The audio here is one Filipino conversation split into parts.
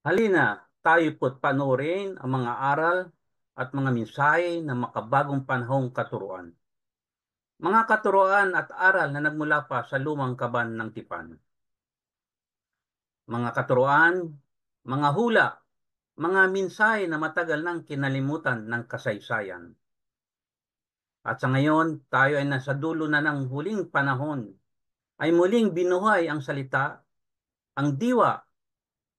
Halina, tayo po't panoorin ang mga aral at mga mensahe ng makabagong panahong katuruan. Mga katuruan at aral na nagmula pa sa lumang kaban ng tipan. Mga katuruan, mga hula, mga mensahe na matagal nang kinalimutan ng kasaysayan. At sa ngayon, tayo ay nasa dulo na ng huling panahon, ay muling binuhay ang salita, ang diwa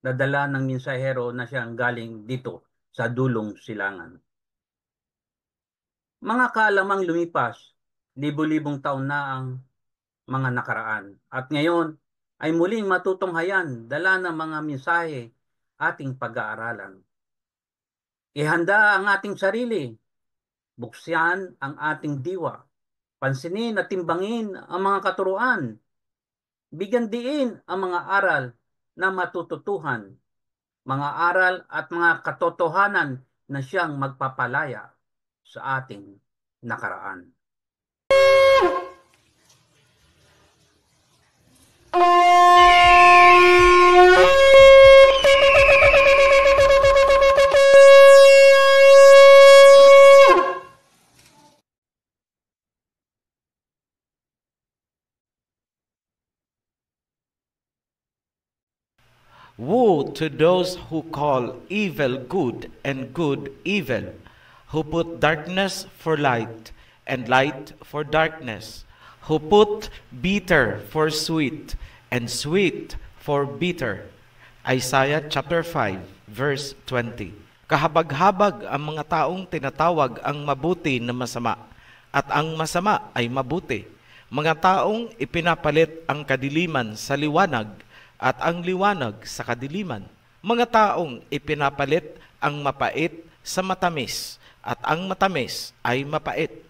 na dala ng mensahero na siyang galing dito sa dulong silangan. Mga kaalamang lumipas, libo-libong taon na ang mga nakaraan. At ngayon ay muling matutunghayan dala ng mga mensahe ating pag-aaralan. Ihanda ang ating sarili, buksan ang ating diwa, pansinin at timbangin ang mga katuruan, bigyan diin ang mga aral na matututuhan, mga aral at mga katotohanan na siyang magpapalaya sa ating nakaraan. Woe to those who call evil good and good evil, who put darkness for light and light for darkness, who put bitter for sweet and sweet for bitter. Isaiah chapter 5 verse 20. Kahabag-habag ang mga taong tinatawag ang mabuti na masama, at ang masama ay mabuti. Mga taong ipinapalit ang kadiliman sa liwanag, at ang liwanag sa kadiliman. Mga taong ipinapalit ang mapait sa matamis, at ang matamis ay mapait.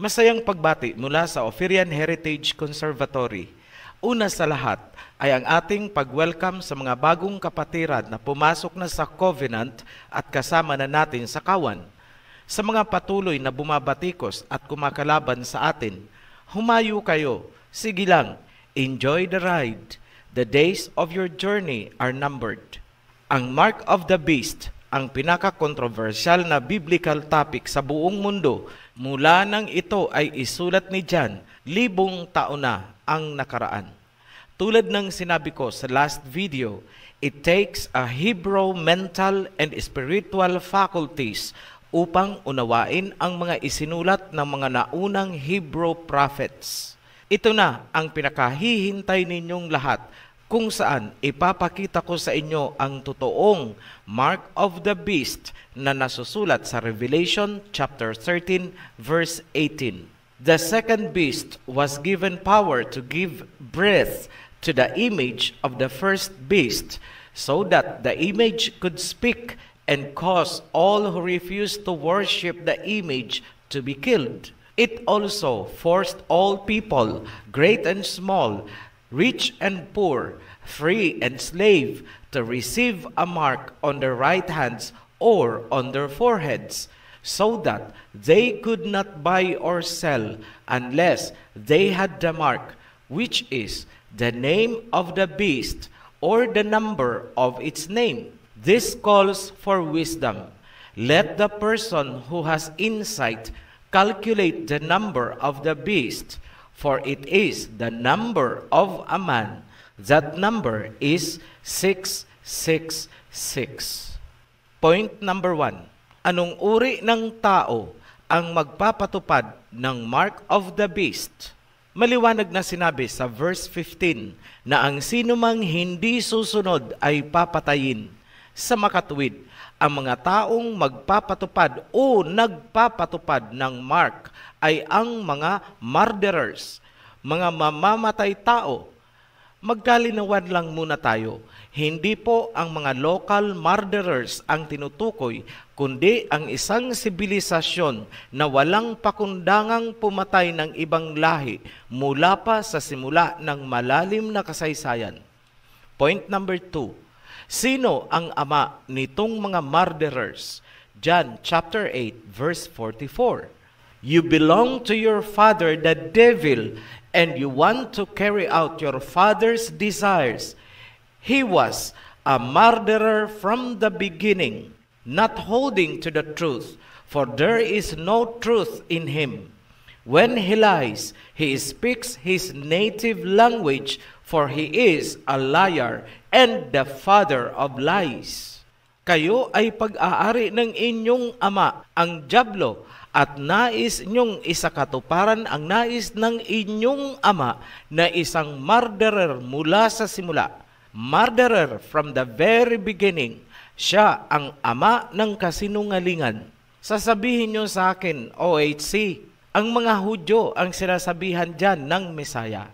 Masayang pagbati mula sa Ophirian Heritage Conservatory. Una sa lahat ay ang ating pag-welcome sa mga bagong kapatiran na pumasok na sa Covenant at kasama na natin sa kawan. Sa mga patuloy na bumabatikos at kumakalaban sa atin, humayo kayo, sige lang, enjoy the ride. The days of your journey are numbered. Ang Mark of the Beast, ang pinaka-controversial na biblical topic sa buong mundo, mula nang ito ay isulat ni John, 1000 taon na ang nakaraan. Tulad ng sinabi ko sa last video, it takes a Hebrew mental and spiritual faculties upang unawain ang mga isinulat ng mga naunang Hebrew prophets. Ito na ang pinakahihintay ninyong lahat, kung saan ipapakita ko sa inyo ang totoong Mark of the Beast na nasusulat sa Revelation chapter 13 verse 18. The second beast was given power to give breath to the image of the first beast, so that the image could speak and cause all who refused to worship the image to be killed. It also forced all people, great and small, rich and poor, free and slave, to receive a mark on their right hands or on their foreheads, so that they could not buy or sell unless they had the mark, which is the name of the beast or the number of its name. This calls for wisdom. Let the person who has insight calculate the number of the beast, for it is the number of a man. That number is 666. Point number 1. Anong uri ng tao ang magpapatupad ng Mark of the Beast? Maliwanag na sinabi sa verse 15 na ang sinumang hindi susunod ay papatayin. Sa makatuwid, ang mga taong magpapatupad o nagpapatupad ng mark ay ang mga murderers, mga mamamatay tao. Magkalinawan lang muna tayo. Hindi po ang mga local murderers ang tinutukoy, kundi ang isang sibilisasyon na walang pakundangang pumatay ng ibang lahi mula pa sa simula ng malalim na kasaysayan. Point number 2. Sino ang ama nitong mga murderers? John chapter 8 verse 44. You belong to your father the devil, and you want to carry out your father's desires. He was a murderer from the beginning, not holding to the truth, for there is no truth in him. When he lies, he speaks his native language, for he is a liar and the father of lies. Kayo ay pag-aari ng inyong ama, ang dyablo, at nais niyong isakatuparan ang nais ng inyong ama na isang murderer mula sa simula. Murderer from the very beginning. Siya ang ama ng kasinungalingan. Sasabihin niyo sa akin, OHC, ang mga Hudyo ang sinasabihan dyan ng Mesaya.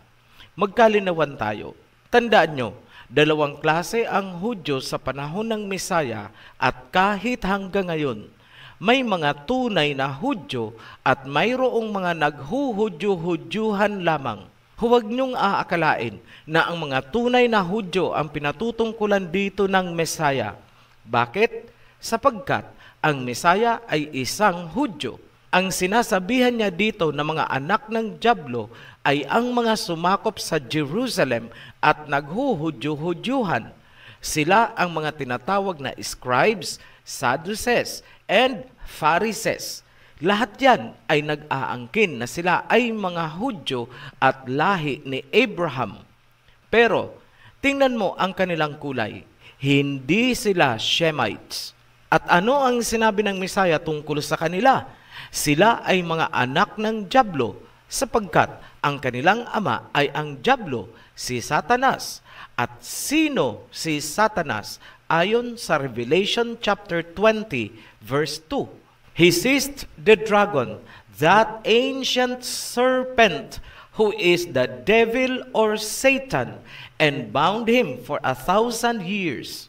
Magkalinawan tayo. Tandaan nyo, dalawang klase ang Hudyo sa panahon ng Mesaya at kahit hanggang ngayon. May mga tunay na Hudyo at mayroong mga naghuhudyo-hudyuhan lamang. Huwag niyong aakalain na ang mga tunay na Hudyo ang pinatutungkulan dito ng Mesaya. Bakit? Sapagkat ang Mesaya ay isang Hudyo. Ang sinasabihan niya dito na mga anak ng dyablo ay ang mga sumakop sa Jerusalem at naghuhudyo-hudyuhan. Sila ang mga tinatawag na scribes, Sadducees, and Pharisees. Lahat yan ay nag-aangkin na sila ay mga Hudyo at lahi ni Abraham. Pero, tingnan mo ang kanilang kulay. Hindi sila Shemites. At ano ang sinabi ng Mesaya tungkol sa kanila? Sila ay mga anak ng dyablo, sapagkat ang kanilang ama ay ang dyablo, si Satanas. At sino si Satanas? Ayon sa Revelation chapter 20, verse 2. He seized the dragon, that ancient serpent, who is the devil or Satan, and bound him for 1,000 years.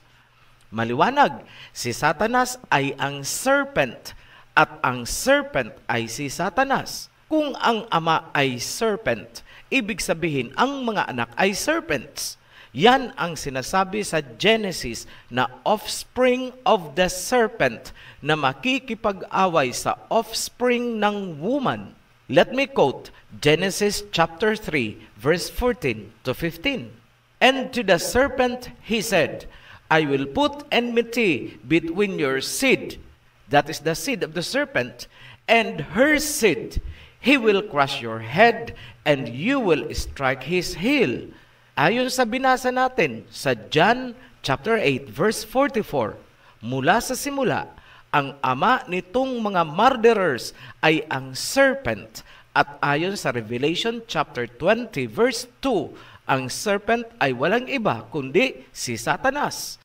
Maliwanag, si Satanas ay ang serpent, at ang serpent ay si Satanas. Kung ang ama ay serpent, ibig sabihin ang mga anak ay serpents. Yan ang sinasabi sa Genesis na offspring of the serpent na makikipag-away sa offspring ng woman. Let me quote Genesis chapter 3 verse 14 to 15. And to the serpent he said, I will put enmity between your seed, that is the seed of the serpent, and her seed. He will crush your head, and you will strike his heel. Ayon sa binasa natin sa John chapter 8 verse 44, mula sa simula, ang ama nitong mga murderers ay ang serpent, at ayon sa Revelation chapter 20 verse 2, ang serpent ay walang iba kundi si Satanas.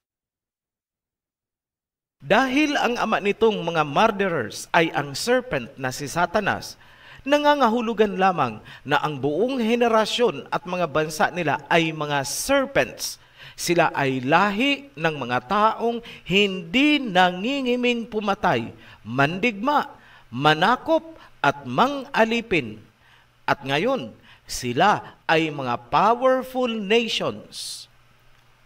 Dahil ang ama nitong mga murderers ay ang serpent na si Satanas, nangangahulugan lamang na ang buong henerasyon at mga bansa nila ay mga serpents. Sila ay lahi ng mga taong hindi nangingiming pumatay, mandigma, manakop at mang-alipin. At ngayon, sila ay mga powerful nations.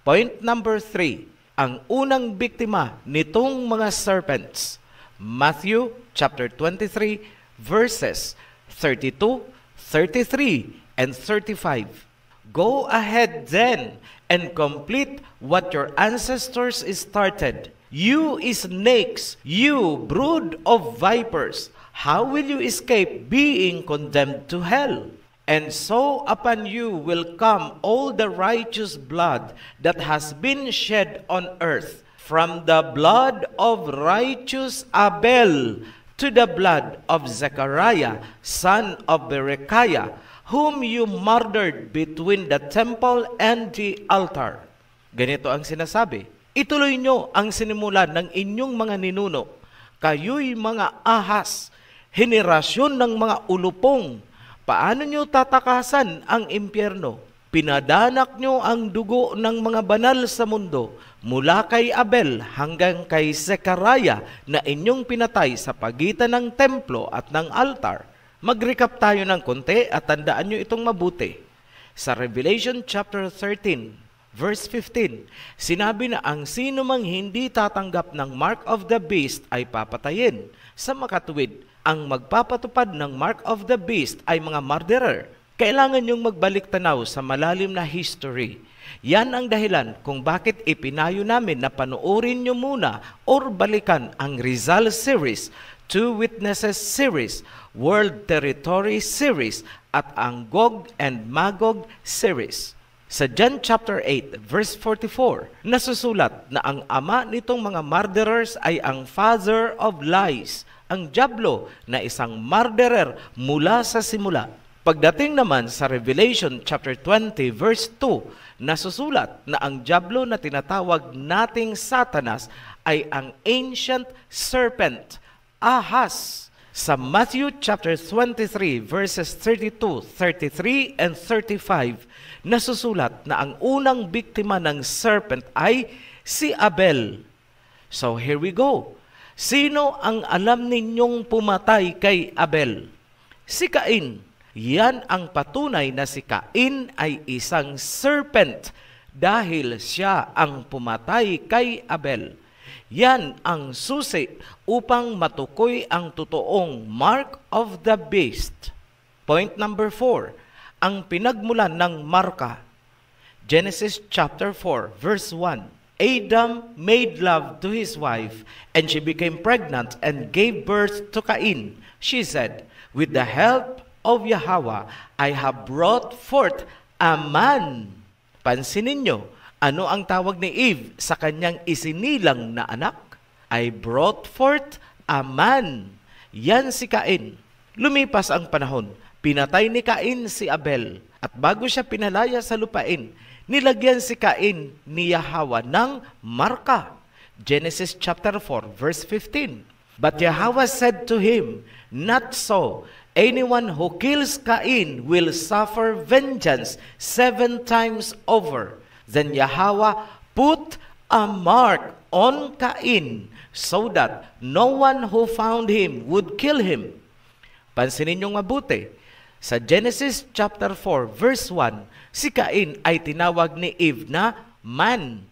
Point number 3, ang unang biktima nitong mga serpents. Matthew chapter 23 verses 32, 33, and 35. Go ahead then and complete what your ancestors started. You snakes, you brood of vipers, how will you escape being condemned to hell? And so upon you will come all the righteous blood that has been shed on earth, from the blood of righteous Abel to the blood of Zechariah, son of Berechiah, whom you murdered between the temple and the altar. Ganito ang sinasabi. Ituloy nyo ang sinimulan ng inyong mga ninuno. Kayo'y mga ahas, henerasyon ng mga ulupong. Paano nyo tatakasan ang impyerno? Pinadanak nyo ang dugo ng mga banal sa mundo, mula kay Abel hanggang kay Zechariah na inyong pinatay sa pagitan ng templo at ng altar. Mag-recap tayo ng konti at tandaan nyo itong mabuti. Sa Revelation chapter 13, verse 15, sinabi na ang sino mang hindi tatanggap ng mark of the beast ay papatayin. Sa makatuwid, ang magpapatupad ng mark of the beast ay mga murderer. Kailangan niyong magbalik tanaw sa malalim na history. Yan ang dahilan kung bakit ipinayo namin na panoorin niyo muna or balikan ang Rizal series, Two Witnesses series, World Territory series, at ang Gog and Magog series. Sa John chapter 8, verse 44, nasusulat na ang ama nitong mga murderers ay ang father of lies, ang dyablo na isang murderer mula sa simula. Pagdating naman sa Revelation chapter 20, verse 2, nasusulat na ang dyablo na tinatawag nating Satanas ay ang ancient serpent, ahas. Sa Matthew chapter 23, verses 32, 33, and 35, nasusulat na ang unang biktima ng serpent ay si Abel. So here we go. Sino ang alam ninyong pumatay kay Abel? Si Cain. Yan ang patunay na si Cain ay isang serpent dahil siya ang pumatay kay Abel. Yan ang susi upang matukoy ang totoong mark of the beast. Point number 4, ang pinagmulan ng marka. Genesis chapter 4, verse 1. Adam made love to his wife, and she became pregnant and gave birth to Cain. She said, "With the help of Yahweh, I have brought forth a man." Pansinin nyo, ano ang tawag ni Eve sa kanyang isinilang na anak? I brought forth a man. Yan si Cain. Lumipas ang panahon, pinatay ni Cain si Abel, at bago siya pinalaya sa lupain, nilagyan si Cain ni Yahweh ng marka. Genesis chapter 4, verse 15. But Yahweh said to him, "Not so. Anyone who kills Cain will suffer vengeance 7 times over." Then Yahweh put a mark on Cain so that no one who found him would kill him. Pansinin niyong mabuti. Sa Genesis chapter 4, verse 1, si Cain ay tinawag ni Eve na man.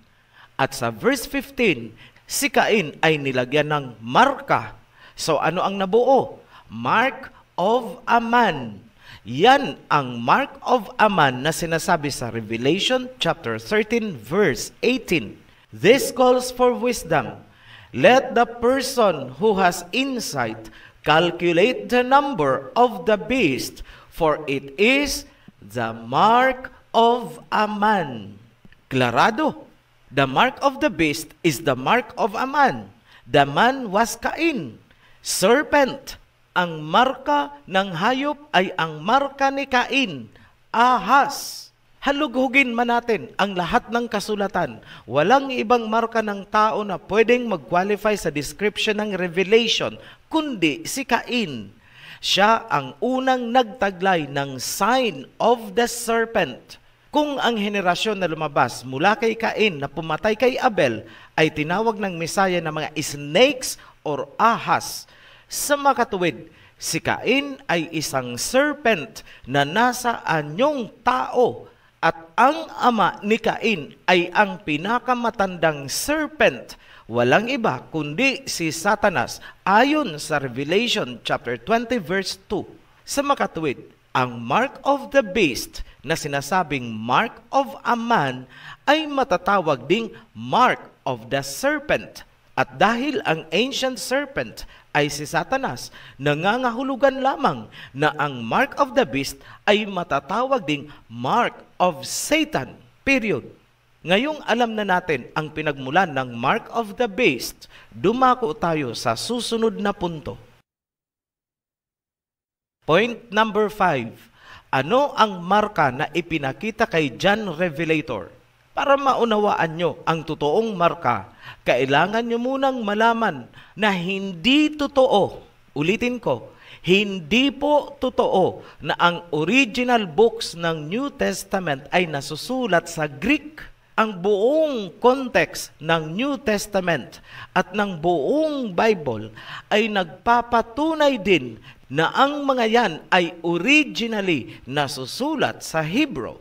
At sa verse 15, si Cain ay nilagyan ng marka. So ano ang nabuo? Mark of a man. Yan ang mark of a man na sinasabi sa Revelation chapter 13, verse 18. This calls for wisdom. Let the person who has insight calculate the number of the beast, for it is the mark of a man. Klarado, the mark of the beast is the mark of a man. The man was Cain, serpent. Ang marka ng hayop ay ang marka ni Cain, ahas. Halughugin man natin ang lahat ng kasulatan. Walang ibang marka ng tao na pwedeng mag-qualify sa description ng Revelation, kundi si Cain. Siya ang unang nagtaglay ng sign of the serpent. Kung ang henerasyon na lumabas mula kay Cain na pumatay kay Abel ay tinawag ng Mesaya na mga snakes or ahas, sa makatuwid, si Cain ay isang serpent na nasa anyong tao, at ang ama ni Cain ay ang pinakamatandang serpent. Walang iba kundi si Satanas ayon sa Revelation chapter 20 verse 2. Sa makatuwid, ang mark of the beast na sinasabing mark of a man ay matatawag ding mark of the serpent. At dahil ang ancient serpent ay si Satanas, nangangahulugan lamang na ang mark of the beast ay matatawag ding mark of Satan. Period. Ngayong alam na natin ang pinagmulan ng mark of the beast, dumako tayo sa susunod na punto. Point number 5. Ano ang marka na ipinakita kay John Revelator? Para maunawaan nyo ang totoong marka, kailangan nyo munang malaman na hindi totoo, ulitin ko, hindi po totoo na ang original books ng New Testament ay nasusulat sa Greek. Ang buong context ng New Testament at ng buong Bible ay nagpapatunay din na ang mga yan ay originally nasusulat sa Hebrew.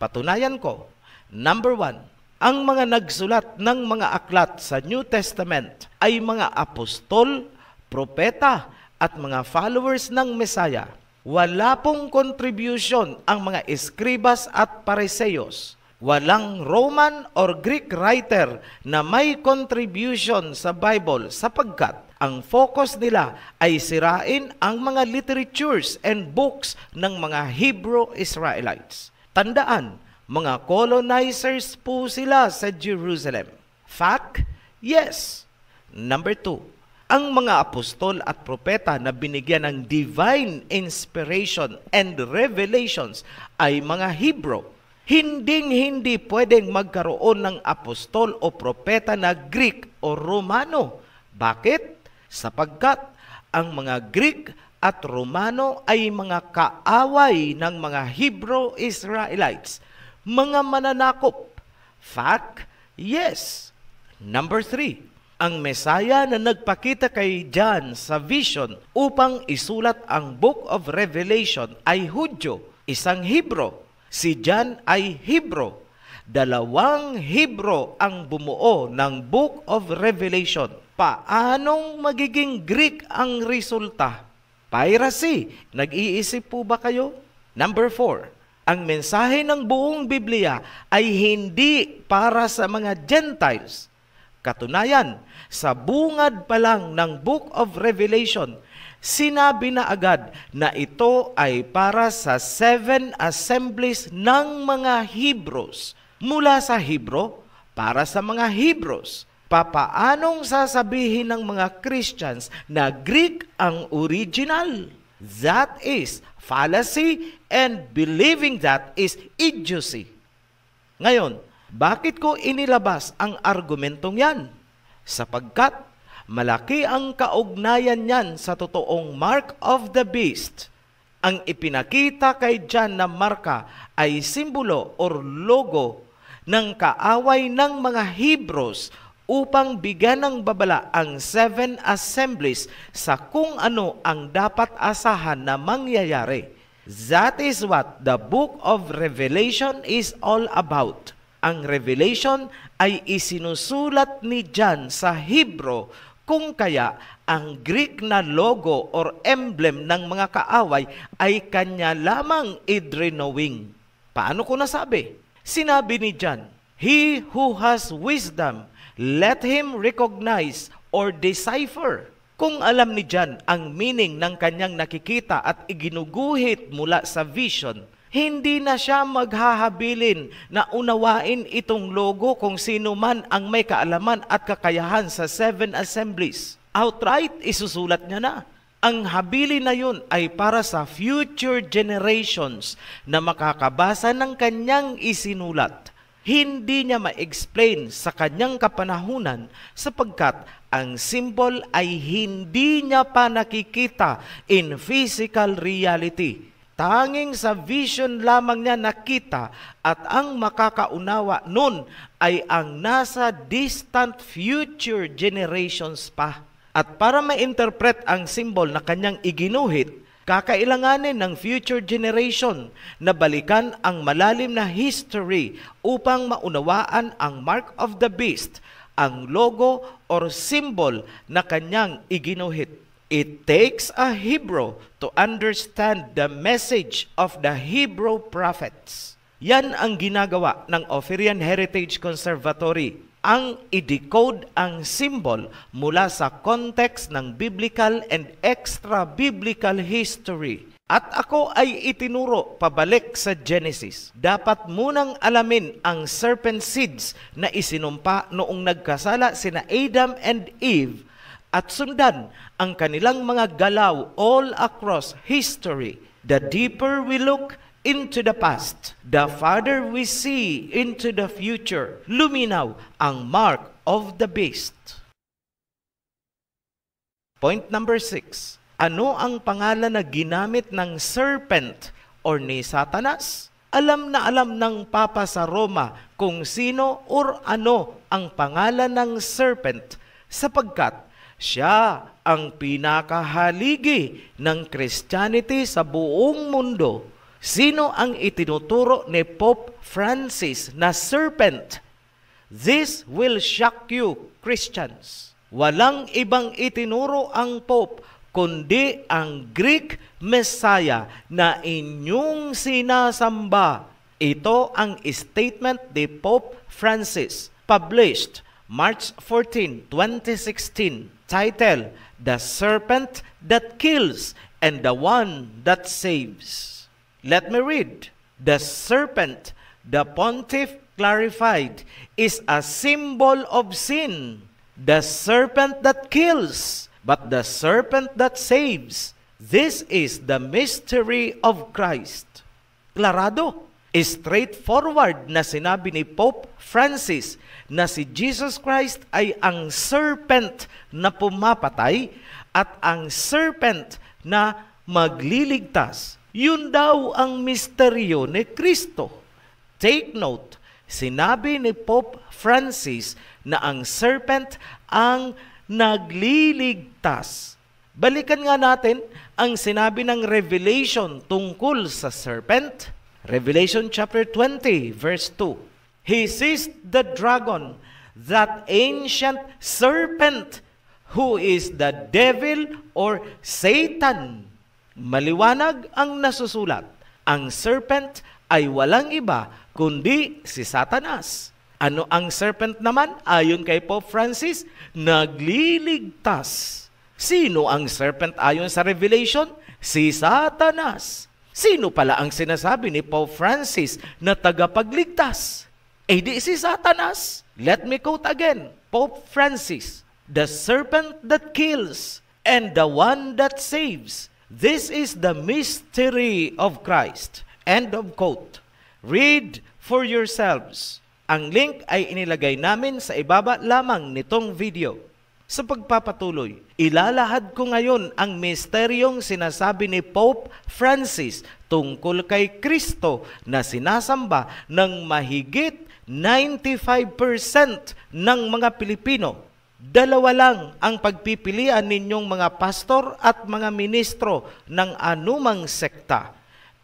Patunayan ko, number 1, ang mga nagsulat ng mga aklat sa New Testament ay mga apostol, propeta, at mga followers ng Messiah. Wala pong contribution ang mga eskribas at pariseyos. Walang Roman or Greek writer na may contribution sa Bible sapagkat ang focus nila ay sirain ang mga literatures and books ng mga Hebrew Israelites. Tandaan, mga colonizers po sila sa Jerusalem. Fact? Yes. Number 2, ang mga apostol at propeta na binigyan ng divine inspiration and revelations ay mga Hebrew. Hindi pwedeng magkaroon ng apostol o propeta na Greek o Romano. Bakit? Sapagkat ang mga Greek at Romano ay mga kaaway ng mga Hebrew Israelites, mga mananakop. Fact? Yes. Number 3, ang Messiah na nagpakita kay John sa vision upang isulat ang Book of Revelation ay Hudyo, isang Hebrew. Si John ay Hebrew. 2 Hebrew ang bumuo ng Book of Revelation. Paanong magiging Greek ang resulta? Piracy. Nag-iisip po ba kayo? Number 4, ang mensahe ng buong Biblia ay hindi para sa mga Gentiles. Katunayan, sa bungad pa lang ng Book of Revelation, sinabi na agad na ito ay para sa 7 assemblies ng mga Hebrews. Mula sa Hebrew, para sa mga Hebrews. Papaanong sasabihin ng mga Christians na Greek ang original? That is fallacy, and believing that is idiocy. Ngayon, bakit ko inilabas ang argumentong yan? Sapagkat malaki ang kaugnayan niyan sa totoong mark of the beast. Ang ipinakita kay John na marka ay simbolo or logo ng kaaway ng mga Hebrews upang bigyan ng babala ang 7 assemblies sa kung ano ang dapat asahan na mangyayari. That is what the Book of Revelation is all about. Ang Revelation ay isinusulat ni John sa Hebrew, kung kaya ang Greek na logo or emblem ng mga kaaway ay kanya lamang idrinowing. Paano ko nasabi? Sinabi ni John, "He who has wisdom, let him recognize or decipher." Kung alam ni John ang meaning ng kanyang nakikita at iginuguhit mula sa vision, hindi na siya maghahabilin na unawain itong logo kung sino man ang may kaalaman at kakayahan sa 7 assemblies. Outright, isusulat niya na. Ang habilin na yun ay para sa future generations na makakabasa ng kanyang isinulat. Hindi niya ma-explain sa kanyang kapanahunan sapagkat ang symbol ay hindi niya pa nakikita in physical reality. Tanging sa vision lamang niya nakita at ang makakaunawa nun ay ang nasa distant future generations pa. At para ma-interpret ang symbol na kanyang iginuhit, kakailanganin ng future generation na balikan ang malalim na history upang maunawaan ang mark of the beast, ang logo or symbol na kanyang iginuhit. It takes a Hebrew to understand the message of the Hebrew prophets. Yan ang ginagawa ng Offeryan Heritage Conservatory, ang i-decode ang symbol mula sa context ng biblical and extra-biblical history. At ako ay itinuro pabalik sa Genesis. Dapat munang alamin ang serpent seeds na isinumpa noong nagkasala sina Adam and Eve at sundan ang kanilang mga galaw all across history. The deeper we look into the past. The farther we see into the future, luminaw ang mark of the beast. Point number 6. Ano ang pangalan na ginamit ng serpent or ni Satanas? Alam na alam ng Papa sa Roma kung sino or ano ang pangalan ng serpent sapagkat siya ang pinakahaligi ng Christianity sa buong mundo. Sino ang itinuturo ni Pope Francis na serpent? This will shock you, Christians. Walang ibang itinuro ang Pope kundi ang Greek Messiah na inyong sinasamba. Ito ang statement ni Pope Francis, published March 14, 2016, titled, The Serpent That Kills and the One That Saves. Let me read. The serpent, the pontiff clarified, is a symbol of sin. The serpent that kills, but the serpent that saves. This is the mystery of Christ. Klarado, straightforward na sinabi ni Pope Francis na si Jesus Christ ay ang serpent na pumapatay at ang serpent na magliligtas. Yun daw ang misteryo ni Kristo. Take note, sinabi ni Pope Francis na ang serpent ang nagliligtas. Balikan nga natin ang sinabi ng Revelation tungkol sa serpent. Revelation chapter 20, verse 2. He seized the dragon, that ancient serpent, who is the devil or Satan. Maliwanag ang nasusulat. Ang serpent ay walang iba kundi si Satanas. Ano ang serpent naman? Ayon kay Pope Francis, nagliligtas. Sino ang serpent ayon sa Revelation? Si Satanas. Sino pala ang sinasabi ni Pope Francis na tagapagligtas? Eh di si Satanas. Let me quote again. Pope Francis, the serpent that kills and the one that saves. This is the mystery of Christ. End of quote. Read for yourselves. Ang link ay inilagay namin sa ibaba lamang nitong video. Sa pagpapatuloy, ilalahad ko ngayon ang misteryong sinasabi ni Pope Francis tungkol kay Kristo na sinasamba ng mahigit 95% ng mga Pilipino. Dalawa lang ang pagpipilian ninyong mga pastor at mga ministro ng anumang sekta.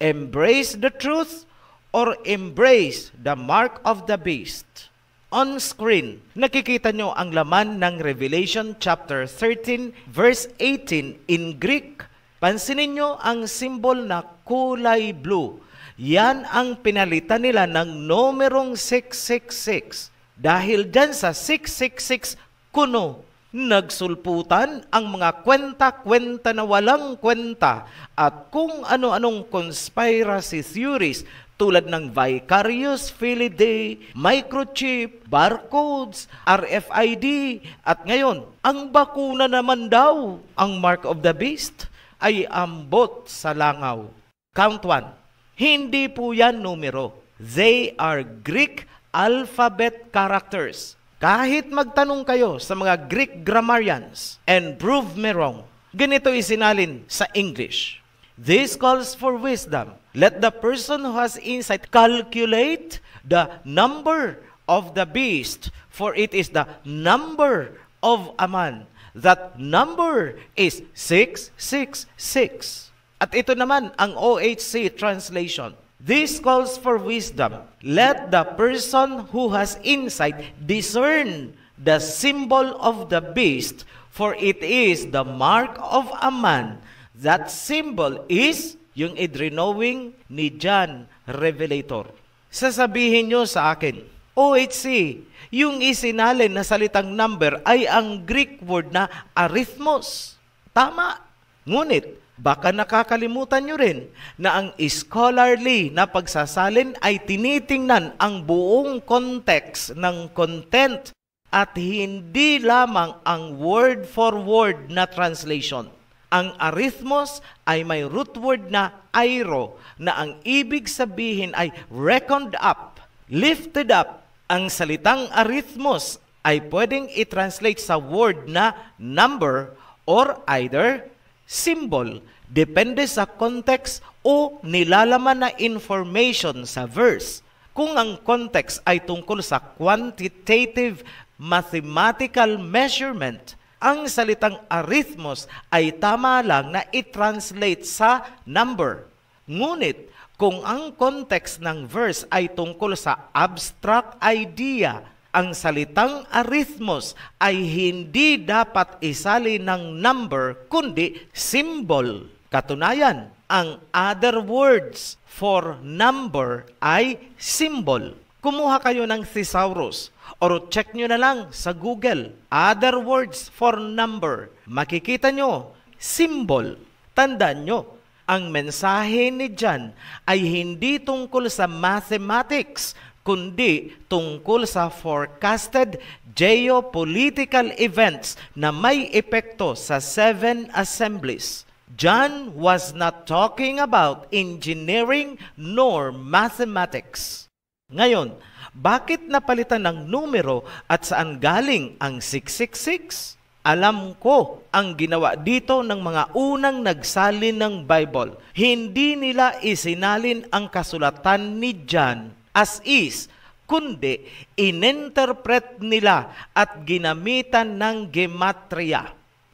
Embrace the truth or embrace the mark of the beast. On screen, nakikita nyo ang laman ng Revelation chapter 13 verse 18 in Greek. Pansinin nyo ang symbol na kulay blue. Yan ang pinalitan nila ng numerong 666. Dahil dyan sa 666 kuno, nagsulputan ang mga kwenta-kwenta na walang kwenta at kung ano-anong conspiracy theories tulad ng Vicarious Filidae, microchip, barcodes, RFID, at ngayon, ang bakuna naman daw, ang mark of the beast, ay ambot sa langaw. Count 1. Hindi po yan numero. They are Greek alphabet characters. Kahit magtanong kayo sa mga Greek grammarians and prove me wrong, ganito isinalin sa English. This calls for wisdom. Let the person who has insight calculate the number of the beast, for it is the number of a man. That number is 666. At ito naman ang OHC translation. This calls for wisdom. Let the person who has insight discern the symbol of the beast, for it is the mark of a man. That symbol is yung idrinowing ni John Revelator. Sasabihin nyo sa akin, OHC, yung isinalin na salitang number ay ang Greek word na arithmos. Tama. Ngunit, baka nakakalimutan nyo rin na ang scholarly na pagsasalin ay tinitingnan ang buong context ng content at hindi lamang ang word for word na translation. Ang arithmos ay may root word na airo na ang ibig sabihin ay reckoned up, lifted up. Ang salitang arithmos ay pwedeng i-translate sa word na number or either symbol, depende sa context o nilalaman na information sa verse. Kung ang context ay tungkol sa quantitative mathematical measurement, ang salitang arithmos ay tama lang na i-translate sa number. Ngunit, kung ang context ng verse ay tungkol sa abstract idea, ang salitang arithmos ay hindi dapat isali ng number kundi symbol. Katunayan, ang other words for number ay symbol. Kumuha kayo ng thesaurus or check nyo na lang sa Google, other words for number. Makikita nyo, symbol. Tandaan nyo, ang mensahe ni John ay hindi tungkol sa mathematics, kundi tungkol sa forecasted geopolitical events na may epekto sa 7 assemblies. John was not talking about engineering nor mathematics. Ngayon, bakit napalitan ng numero at saan galing ang 666? Alam ko ang ginawa dito ng mga unang nagsalin ng Bible. Hindi nila isinalin ang kasulatan ni John as is, kundi ininterpret nila at ginamitan ng gematria.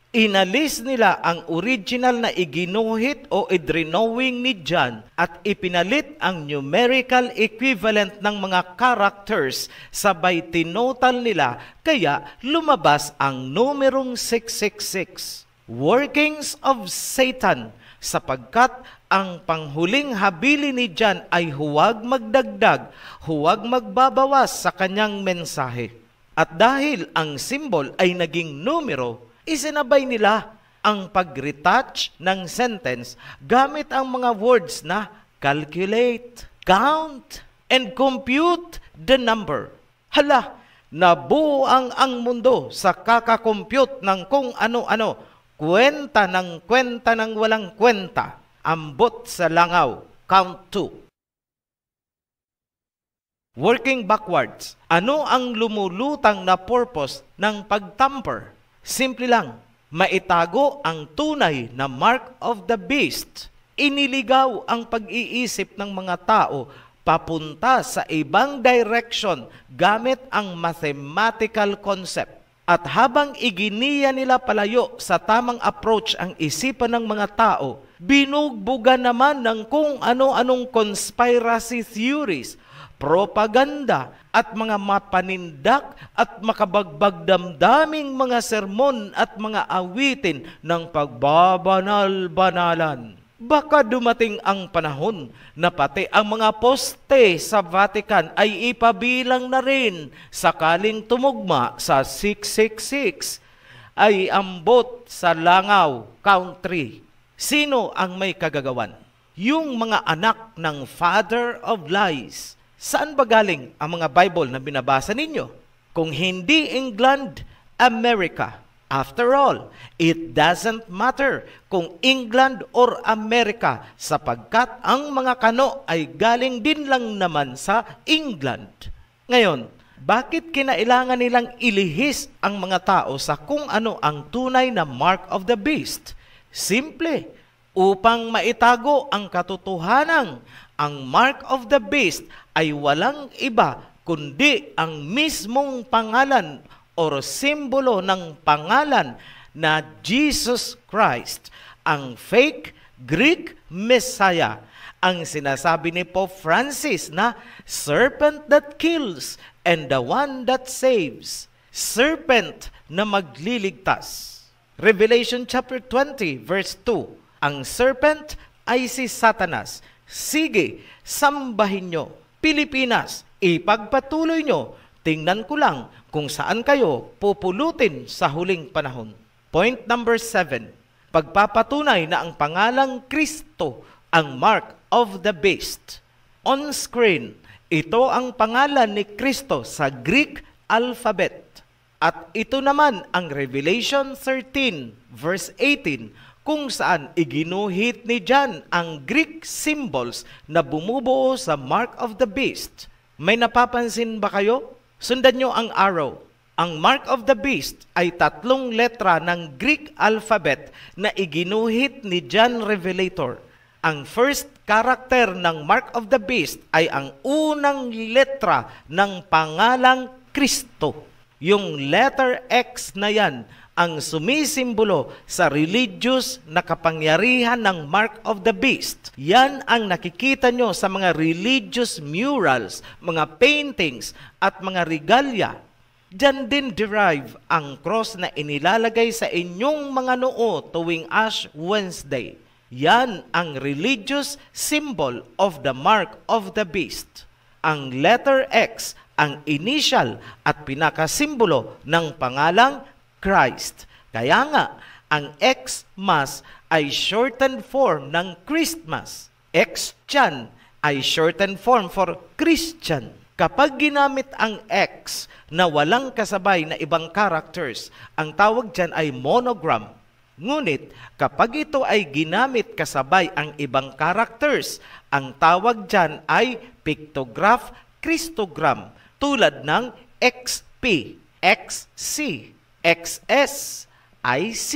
Inalis nila ang original na iginuhit o idrinowing ni John at ipinalit ang numerical equivalent ng mga characters, sabay tinotal nila, kaya lumabas ang numerong 666. Workings of Satan, sapagkat ang panghuling habili ni John ay huwag magdagdag, huwag magbabawas sa kanyang mensahe. At dahil ang symbol ay naging numero, isinabay nila ang pag-retouch ng sentence gamit ang mga words na calculate, count, and compute the number. Hala, nabuo ang mundo sa kakakompute ng kung ano-ano, kwenta ng walang kwenta, ambot sa langaw, count 2. Working backwards, ano ang lumulutang na purpose ng pagtamper? Simple lang, maitago ang tunay na mark of the beast. Iniligaw ang pag-iisip ng mga tao papunta sa ibang direction gamit ang mathematical concept. At habang iginiya nila palayo sa tamang approach ang isipan ng mga tao, binugbugan naman ng kung ano-anong conspiracy theories, propaganda, at mga mapanindak at makabagbag damdaming mga sermon at mga awitin ng pagbabanal-banalan. Baka dumating ang panahon na pati ang mga poste sa Vatican ay ipabilang na rin sakaling tumugma sa 666 ay ambot sa langaw, count 3. Sino ang may kagagawan? Yung mga anak ng father of lies. Saan ba galing ang mga Bible na binabasa ninyo? Kung hindi England, America. After all, it doesn't matter kung England or America sapagkat ang mga kano ay galing din lang naman sa England. Ngayon, bakit kinailangan nilang ilihis ang mga tao sa kung ano ang tunay na mark of the beast? Simple, upang maitago ang katotohanan. Ang mark of the beast ay walang iba kundi ang mismong pangalan o simbolo ng pangalan na Jesus Christ, ang fake Greek Messiah. Ang sinasabi ni Pope Francis na serpent that kills and the one that saves. Serpent na magliligtas. Revelation chapter 20 verse 2. Ang serpent ay si Satanas. Sige, sambahin nyo. Pilipinas, ipagpatuloy nyo. Tingnan ko lang kung saan kayo pupulutin sa huling panahon. Point number 7. Pagpapatunay na ang pangalang Kristo ang mark of the beast. On screen, ito ang pangalan ni Kristo sa Greek alphabet. At ito naman ang Revelation 13 verse 18 kung saan iginuhit ni John ang Greek symbols na bumubuo sa Mark of the Beast. May napapansin ba kayo? Sundan nyo ang arrow. Ang Mark of the Beast ay 3 letra ng Greek alphabet na iginuhit ni John Revelator. Ang first character ng Mark of the Beast ay ang unang letra ng pangalang Kristo. Yung letter X na yan ang sumisimbolo sa religious na kapangyarihan ng Mark of the Beast. Yan ang nakikita nyo sa mga religious murals, mga paintings at mga regalia. Diyan din derive ang cross na inilalagay sa inyong mga noo tuwing Ash Wednesday. Yan ang religious symbol of the Mark of the Beast. Ang letter X, ang initial at pinakasimbolo ng pangalang Christ. Kaya nga, ang Xmas ay shortened form ng Christmas. X-chan ay shortened form for Christian. Kapag ginamit ang X na walang kasabay na ibang characters, ang tawag dyan ay monogram. Ngunit, kapag ito ay ginamit kasabay ang ibang characters, ang tawag dyan ay pictograph, Christogram, tulad ng XP, XC, XS, IC,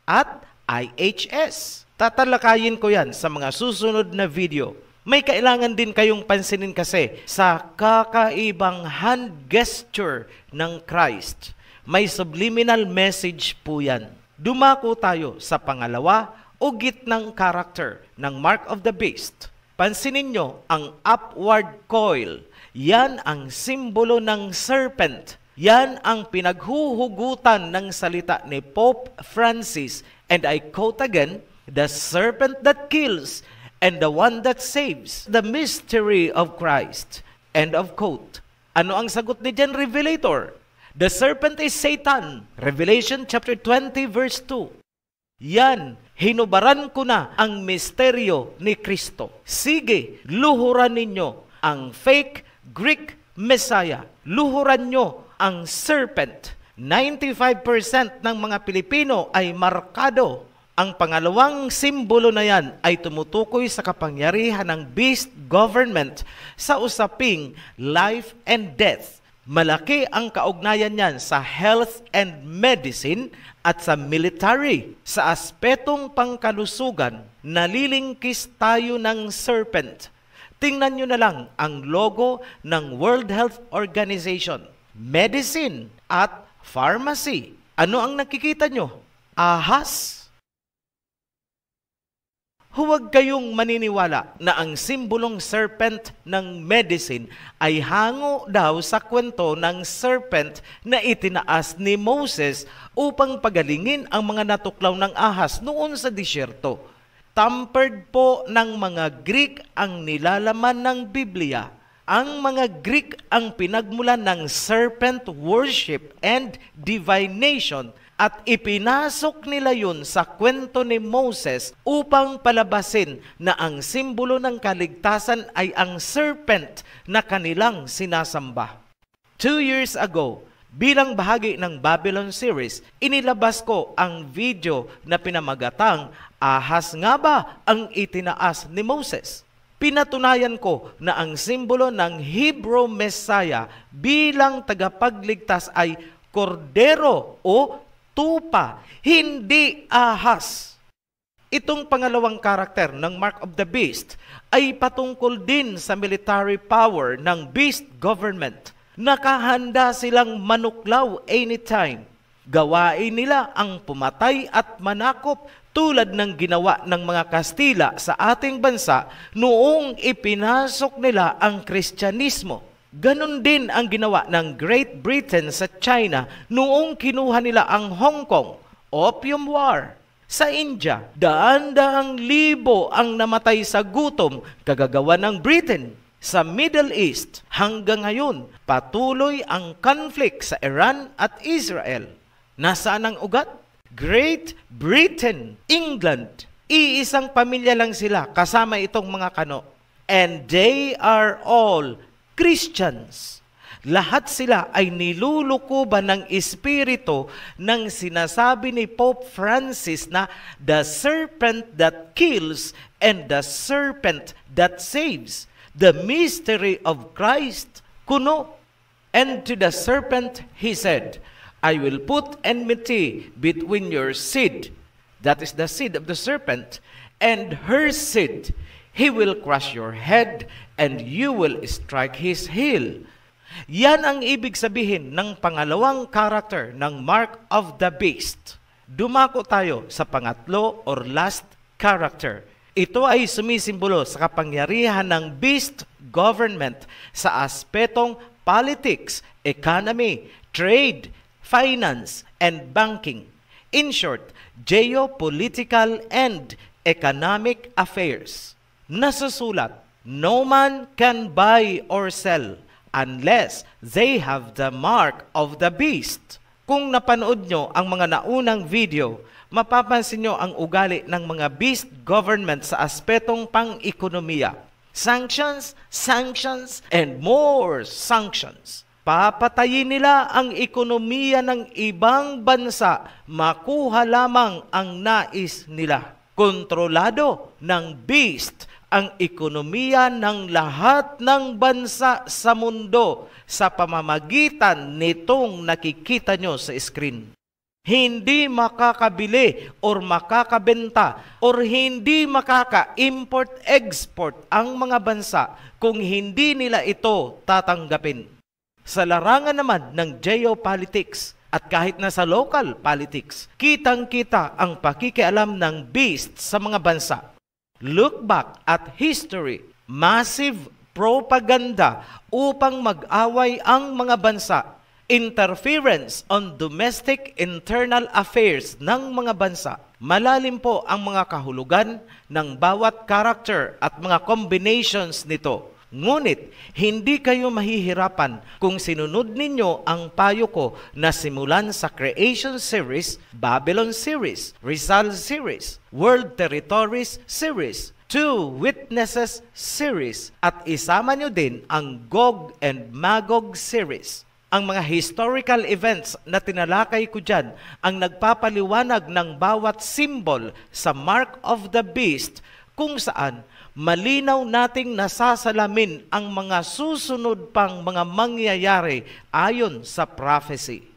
at IHS. Tatalakayin ko yan sa mga susunod na video. May kailangan din kayong pansinin kasi sa kakaibang hand gesture ng Christ. May subliminal message po yan. Dumako tayo sa pangalawa o gitnang character ng Mark of the Beast. Pansinin nyo ang upward coil. Yan ang simbolo ng serpent. Yan ang pinaghuhugutan ng salita ni Pope Francis. And I quote again, "The serpent that kills and the one that saves, the mystery of Christ." End of quote. Ano ang sagot ni John Revelator? The serpent is Satan. Revelation chapter 20 verse 2. Yan, hinubaran ko na ang misteryo ni Kristo. Sige, luhuran ninyo ang fake Greek Messiah. Luhuran nyo ang serpent. 95% ng mga Pilipino ay markado. Ang pangalawang simbolo na yan ay tumutukoy sa kapangyarihan ng beast government sa usaping life and death. Malaki ang kaugnayan niyan sa health and medicine at sa military. Sa aspetong pangkalusugan, nalilingkis tayo ng serpent. Tingnan nyo na lang ang logo ng World Health Organization. Medicine at pharmacy. Ano ang nakikita nyo? Ahas. Huwag kayong maniniwala na ang simbolong serpent ng medicine ay hango daw sa kwento ng serpent na itinaas ni Moses upang pagalingin ang mga natuklaw ng ahas noon sa disyerto. Tampered po ng mga Greek ang nilalaman ng Biblia. Ang mga Greek ang pinagmulan ng serpent worship and divination at ipinasok nila yun sa kwento ni Moses upang palabasin na ang simbolo ng kaligtasan ay ang serpent na kanilang sinasamba. 2 years ago, bilang bahagi ng Babylon series, inilabas ko ang video na pinamagatang "Ahas nga ba ang itinaas ni Moses?" Pinatunayan ko na ang simbolo ng Hebrew Messiah bilang tagapagligtas ay kordero o tupa, hindi ahas. Itong pangalawang karakter ng Mark of the Beast ay patungkol din sa military power ng beast government. Nakahanda silang manuklaw anytime. Gawain nila ang pumatay at manakop tulad ng ginawa ng mga Kastila sa ating bansa noong ipinasok nila ang Kristyanismo. Ganon din ang ginawa ng Great Britain sa China noong kinuha nila ang Hong Kong, Opium War. Sa India, daan-daang libo ang namatay sa gutom kagagawa ng Britain. Sa Middle East, hanggang ngayon, patuloy ang conflict sa Iran at Israel. Nasaan ang ugat? Great Britain, England. Iisang pamilya lang sila kasama itong mga kano. And they are all Christians. Lahat sila ay nilulukuban ng espiritu ng sinasabi ni Pope Francis na the serpent that kills and the serpent that saves. The mystery of Christ, kuno. And to the serpent he said, I will put enmity between your seed, that is the seed of the serpent, and her seed. He will crush your head, and you will strike his heel. Yan ang ibig sabihin ng pangalawang character ng Mark of the Beast. Dumako tayo sa pangatlo or last character. Ito ay sumisimbolo sa kapangyarihan ng beast government sa aspetong politics, economy, trade, finance, and banking. In short, geopolitical and economic affairs. Nasusulat, no man can buy or sell unless they have the mark of the beast. Kung napanood nyo ang mga naunang video, mapapansin nyo ang ugali ng mga beast government sa aspetong pang-ekonomiya. Sanctions, sanctions, and more sanctions. Papatayin nila ang ekonomiya ng ibang bansa, makuha lamang ang nais nila. Kontrolado ng beast ang ekonomiya ng lahat ng bansa sa mundo sa pamamagitan nitong nakikita nyo sa screen. Hindi makakabili or makakabenta or hindi makaka-import-export ang mga bansa kung hindi nila ito tatanggapin. Sa larangan naman ng geopolitics at kahit na sa local politics, kitang-kita ang pakikialam ng beast sa mga bansa. Look back at history, massive propaganda upang mag-away ang mga bansa, interference on domestic internal affairs ng mga bansa. Malalim po ang mga kahulugan ng bawat character at mga combinations nito. Ngunit, hindi kayo mahihirapan kung sinunod ninyo ang payo ko na simulan sa Creation Series, Babylon Series, Rizal Series, World Territories Series, Two Witnesses Series, at isama nyo din ang Gog and Magog Series. Ang mga historical events na tinalakay ko dyan ang nagpapaliwanag ng bawat symbol sa Mark of the Beast kung saan malinaw nating nasasalamin ang mga susunod pang mga mangyayari ayon sa prophecy.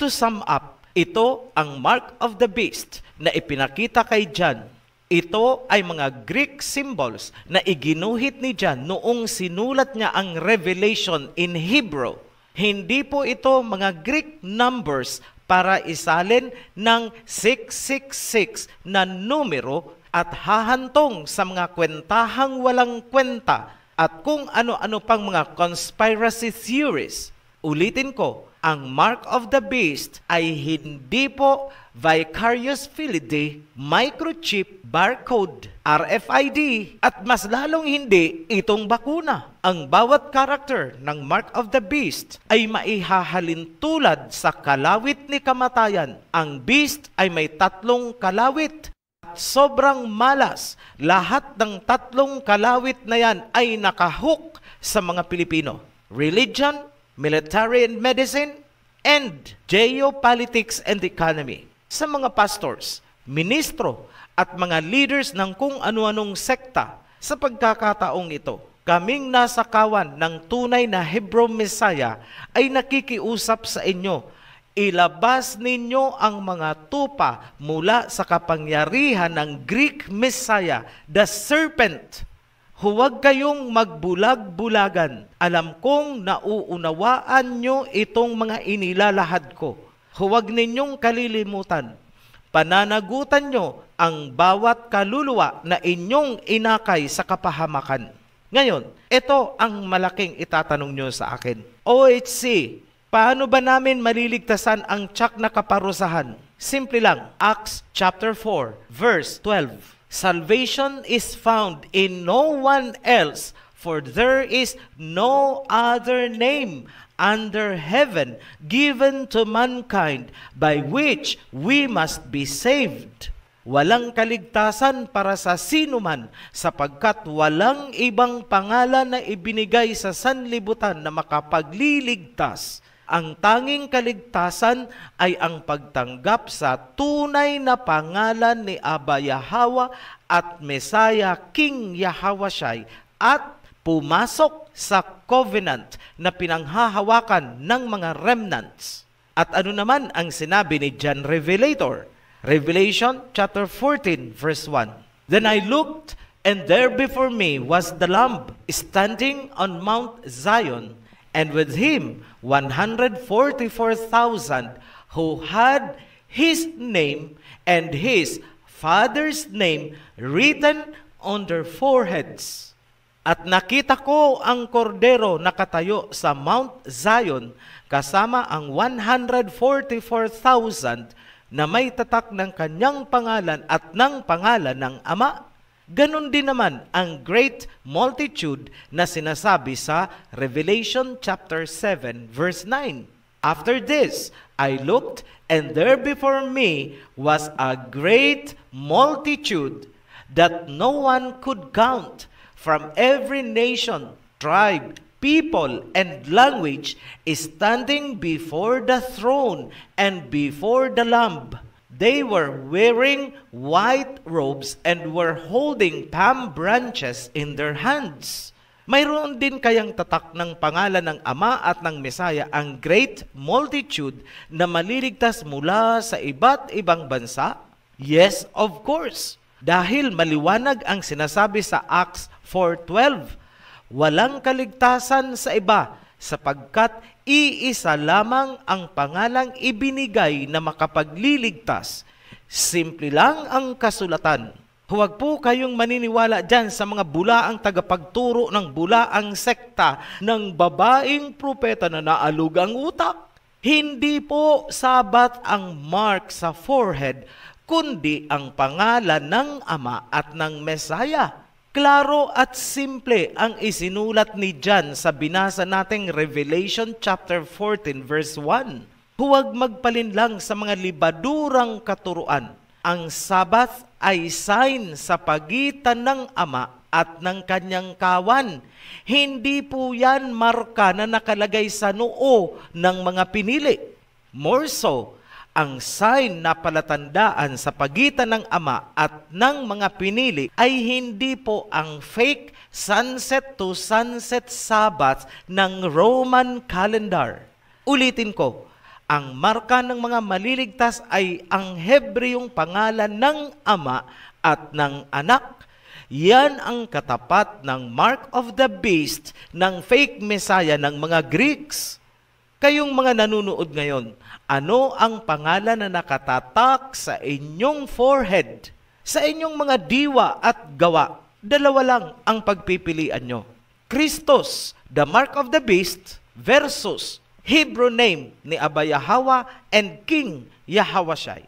To sum up, ito ang Mark of the Beast na ipinakita kay John. Ito ay mga Greek symbols na iginuhit ni John noong sinulat niya ang Revelation in Hebrew. Hindi po ito mga Greek numbers para isalin ng 666 na numero at hahantong sa mga kwentahang walang kwenta at kung ano-ano pang mga conspiracy theories. Ulitin ko, ang Mark of the Beast ay hindi po vicarious fidelity, microchip, barcode, RFID, at mas lalong hindi itong bakuna. Ang bawat karakter ng Mark of the Beast ay maihahalin tulad sa kalawit ni kamatayan. Ang beast ay may 3 kalawit. Sobrang malas. Lahat ng 3 kalawit na yan ay nakahook sa mga Pilipino. Religion, military and medicine, and geopolitics and economy. Sa mga pastors, ministro, at mga leaders ng kung ano-anong sekta, sa pagkakataong ito, kaming nasa kawan ng tunay na Hebrew Messiah ay nakikiusap sa inyo. Ilabas ninyo ang mga tupa mula sa kapangyarihan ng Greek Messiah, the serpent. Huwag kayong magbulag-bulagan. Alam kong nauunawaan nyo itong mga inilalahad ko. Huwag ninyong kalilimutan. Pananagutan nyo ang bawat kaluluwa na inyong inakay sa kapahamakan. Ngayon, ito ang malaking itatanong nyo sa akin. OHC, paano ba namin maliligtasan ang tiyak na kaparusahan? Simple lang, Acts chapter 4, verse 12. Salvation is found in no one else, for there is no other name under heaven given to mankind by which we must be saved. walang kaligtasan para sa sinuman, sapagkat walang ibang pangalan na ibinigay sa sanlibutan na makapagliligtas. Ang tanging kaligtasan ay ang pagtanggap sa tunay na pangalan ni Aba Yahweh at Mesaya King Yahawashai at pumasok sa covenant na pinanghahawakan ng mga remnants. At ano naman ang sinabi ni John Revelator? Revelation chapter 14 verse 1. Then I looked, and there before me was the Lamb standing on Mount Zion, and with him 144,000 who had his name and his father's name written on their foreheads. At nakita ko ang kordero nakatayo sa Mount Zion kasama ang 144,000 na may tatak ng kanyang pangalan at ng pangalan ng Ama. Ganon din naman ang great multitude na sinasabi sa Revelation chapter 7 verse 9. After this, I looked, and there before me was a great multitude that no one could count, from every nation, tribe, people, and language, is standing before the throne and before the Lamb. They were wearing white robes and were holding palm branches in their hands. Mayroon din kayang tatak ng pangalan ng Ama at ng Mesaya ang great multitude na maliligtas mula sa iba't ibang bansa? Yes, of course. Dahil maliwanag ang sinasabi sa Acts 4:12. Walang kaligtasan sa iba sapagkat iisa lamang ang pangalang ibinigay na makapagliligtas. Simple lang ang kasulatan. Huwag po kayong maniniwala dyan sa mga bulaang tagapagturo ng bulaang sekta ng babaeng propeta na naalog ang utak. Hindi po sabat ang mark sa forehead, kundi ang pangalan ng Ama at ng Mesaya. Klaro at simple ang isinulat ni John sa binasa nating Revelation chapter 14 verse 1. Huwag magpalinlang sa mga libadurang katuruan. Ang Sabbath ay sign sa pagitan ng Ama at ng kanyang kawan. Hindi po yan marka na nakalagay sa noo ng mga pinili. More so, ang sign na palatandaan sa pagitan ng Ama at ng mga pinili ay hindi po ang fake sunset to sunset Sabbath ng Roman calendar. Ulitin ko, ang marka ng mga maliligtas ay ang Hebreyong pangalan ng Ama at ng Anak. Yan ang katapat ng mark of the beast ng fake Messiah ng mga Greeks. Kayong mga nanunood ngayon, ano ang pangalan na nakatatak sa inyong forehead? Sa inyong mga diwa at gawa, dalawa lang ang pagpipilian nyo. Christos, the mark of the beast, versus Hebrew name ni Aba Yahweh and King Yahawashai.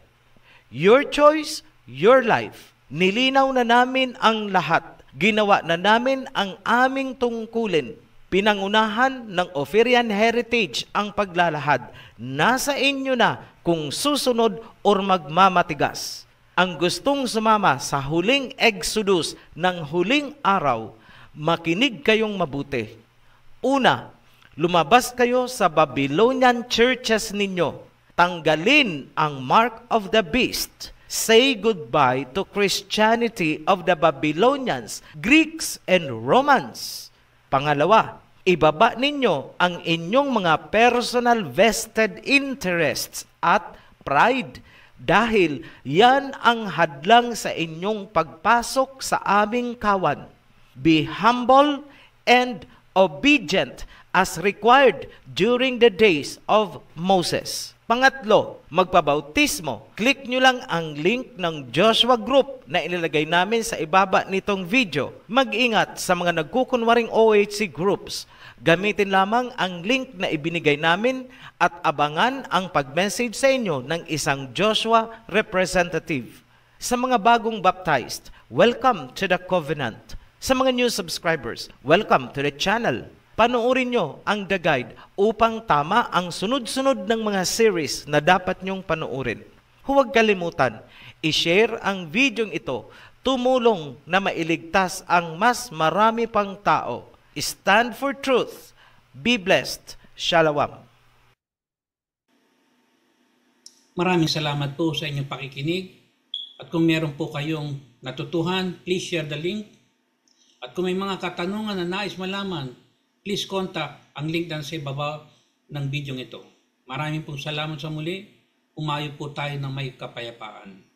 Your choice, your life. Nilinaw na namin ang lahat. Ginawa na namin ang aming tungkulin. Pinangunahan ng Ophirian Heritage ang paglalahad. Nasa inyo na kung susunod o magmamatigas. Ang gustong sumama sa huling Exodus ng huling araw, makinig kayong mabuti. Una, lumabas kayo sa Babylonian churches ninyo. Tanggalin ang mark of the beast. Say goodbye to Christianity of the Babylonians, Greeks, and Romans. Pangalawa, ibaba ninyo ang inyong mga personal vested interests at pride dahil yan ang hadlang sa inyong pagpasok sa aming kawan. Be humble and obedient as required during the days of Moses. Pangatlo, magpabautismo. Click nyo lang ang link ng Joshua Group na ilalagay namin sa ibaba nitong video. Mag-ingat sa mga nagkukunwaring OHC groups. Gamitin lamang ang link na ibinigay namin at abangan ang pag-message sa inyo ng isang Joshua representative. Sa mga bagong baptized, welcome to the covenant. Sa mga new subscribers, welcome to the channel. Panoorin nyo ang The Guide upang tama ang sunod-sunod ng mga series na dapat nyong panoorin. Huwag kalimutan, i-share ang videong ito. Tumulong na mailigtas ang mas marami pang tao. Stand for truth. Be blessed. Shalom. Maraming salamat po sa inyong pakikinig. At kung meron po kayong natutuhan, please share the link. At kung may mga katanungan na nais malaman, please contact ang link na sa ibaba ng video ito. Maraming pong salamat sa muli. Umayo po tayo ng may kapayapaan.